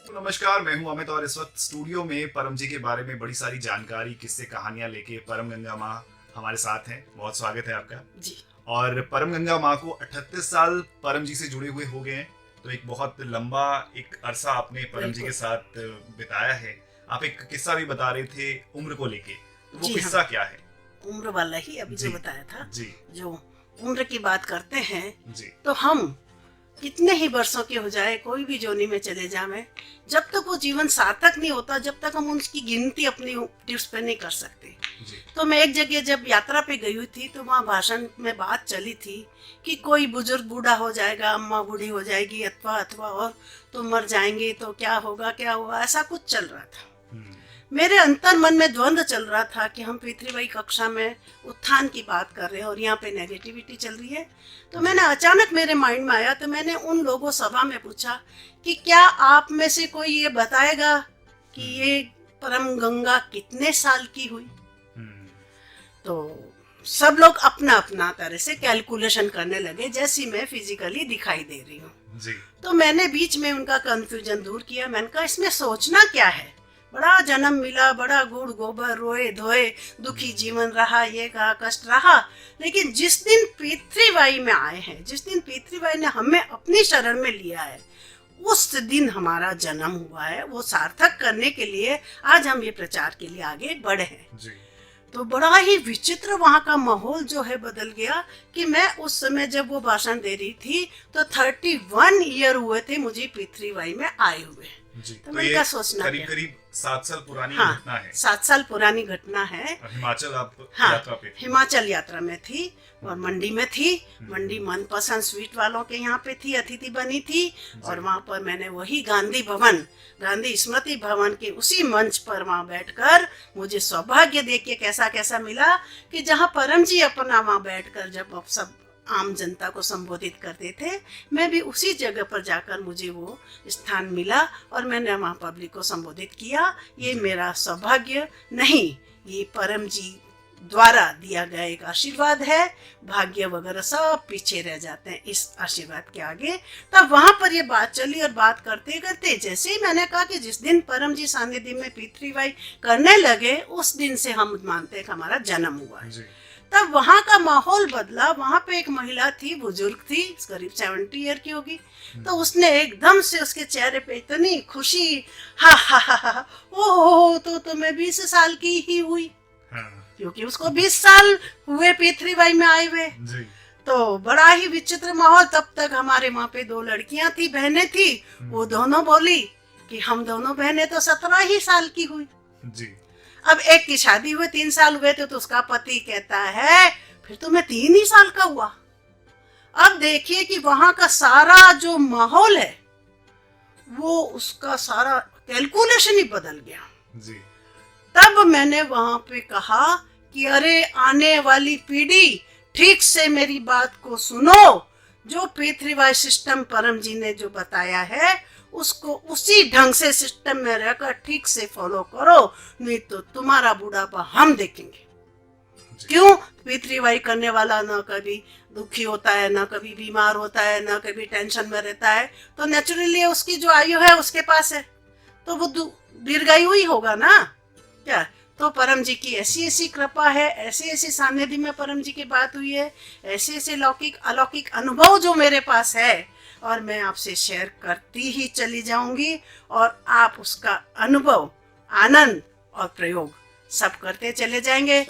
नमस्कार, मैं हूं अमित और इस वक्त स्टूडियो में परम जी के बारे में बड़ी सारी जानकारी, किस्से, कहानियां लेके परम गंगा माँ हमारे साथ हैं। बहुत स्वागत है आपका जी। और परम गंगा माँ को 38 साल परम जी से जुड़े हुए हो गए हैं। तो एक बहुत लंबा एक अरसा आपने परम जी के बिल्कुल। साथ बिताया है। आप एक किस्सा भी बता रहे थे उम्र को लेके, तो वो जी हाँ, किस्सा क्या है? उम्र वाला ही अभी जी जो बताया था। जी जो उम्र की बात करते हैं जी तो हम कितने ही वर्षों के हो जाए, कोई भी जोनी में चले जाए, जब तक वो जीवन सार्थक नहीं होता, जब तक हम उसकी गिनती अपनी टिप्स पे नहीं कर सकते। जी तो मैं एक जगह जब यात्रा पे गई हुई थी तो वहाँ भाषण में बात चली थी कि कोई बुजुर्ग बूढ़ा हो जाएगा, अम्मा बूढ़ी हो जाएगी, अथवा अथवा और तो मर जाएंगे, तो क्या होगा क्या होगा, ऐसा कुछ चल रहा था। हम्म, मेरे अंतर मन में द्वंद्व चल रहा था कि हम पृथ्वी कक्षा में उत्थान की बात कर रहे हैं और यहाँ पे नेगेटिविटी चल रही है। तो मैंने अचानक मेरे माइंड में आया, तो मैंने उन लोगों सभा में पूछा कि क्या आप में से कोई ये बताएगा कि ये परम गंगा कितने साल की हुई। हम्म, तो सब लोग अपना अपना तरह से कैलकुलेशन करने लगे, जैसी मैं फिजिकली दिखाई दे रही हूँ। जी तो मैंने बीच में उनका कंफ्यूजन दूर किया। मैंने कहा इसमें सोचना क्या है, बड़ा जन्म मिला, बड़ा गुड़ गोबर रोए धोए, दुखी जीवन रहा, ये कहा कष्ट रहा, लेकिन जिस दिन पृथ्वी में आए हैं, जिस दिन पृथ्वी ने हमें अपनी शरण में लिया है, उस दिन हमारा जन्म हुआ है। वो सार्थक करने के लिए आज हम ये प्रचार के लिए आगे बढ़े हैं। जी तो बड़ा ही विचित्र वहाँ का माहौल जो है बदल गया कि मैं उस समय जब वो भाषण दे रही थी तो 31 ईयर हुए थे मुझे पृथ्वी में आए हुए। जी। तो मैंने कहा सोचना करीब क्या। करीब 7 साल पुरानी हाँ, घटना है। 7 साल पुरानी घटना है। और हिमाचल आप हाँ, यात्रा पे थे। हिमाचल यात्रा में थी और मंडी में थी। मंडी मनपसंद स्वीट वालों के यहाँ पे थी, अतिथि बनी थी। और वहाँ पर मैंने वही गांधी भवन, गांधी स्मृति भवन के उसी मंच पर वहाँ बैठकर मुझे सौभाग्य देख के कैसा कैसा मिला कि जहाँ परम जी अपना वहाँ बैठकर जब सब आम जनता को संबोधित करते थे, मैं भी उसी जगह पर जाकर मुझे वो स्थान मिला और मैंने वहाँ पब्लिक को संबोधित किया। ये मेरा सौभाग्य नहीं, ये परम जी द्वारा दिया गया एक आशीर्वाद है। भाग्य वगैरह सब पीछे रह जाते हैं इस आशीर्वाद के आगे। तब वहां पर ये बात चली और बात करते करते जैसे ही मैंने कहा कि जिस दिन परम जी सानिध्य में पृथ्वी करने लगे, उस दिन से हम मानते हैं कि हमारा जन्म हुआ है। तब वहां का माहौल बदला। वहां पे एक महिला थी, बुजुर्ग थी, करीब 70 ईयर की होगी। तो उसने एकदम से उसके चेहरे पे इतनी खुशी, हा हा हा हा, ओहो, तो मैं 20 साल की ही हुई। हाँ, क्योंकि उसको 20 साल हुए पृथ्वी में आए हुए। जी तो बड़ा ही विचित्र माहौल। तब तक हमारे वहाँ पे 2 लड़कियां थी, बहनें थी। वो दोनों बोली कि हम दोनों बहनें तो 17 ही साल की हुई। जी अब एक की शादी हुए 3 साल हुए थे, तो उसका पति कहता है फिर तो मैं 3 ही साल का हुआ। अब देखिए कि वहां का सारा जो माहौल है वो उसका सारा कैलकुलेशन ही बदल गया। जी तब मैंने वहां पे कहा कि अरे आने वाली पीढ़ी ठीक से मेरी बात को सुनो। जो पृथ्वी सिस्टम परम जी ने जो बताया है उसको उसी ढंग से सिस्टम में रहकर ठीक से फॉलो करो, नहीं तो तुम्हारा बुढ़ापा हम देखेंगे। क्यों? पृथ्वी करने वाला न कभी दुखी होता है, न कभी बीमार होता है, न कभी टेंशन में रहता है। तो नेचुरली उसकी जो आयु है उसके पास है, तो वो दीर्घायु ही होगा ना क्या। तो परम जी की ऐसी ऐसी कृपा है, ऐसे ऐसे सानिध्य में परम जी की बात हुई है, ऐसे ऐसे लौकिक अलौकिक अनुभव जो मेरे पास है, और मैं आपसे शेयर करती ही चली जाऊंगी। और आप उसका अनुभव, आनंद और प्रयोग सब करते चले जाएंगे।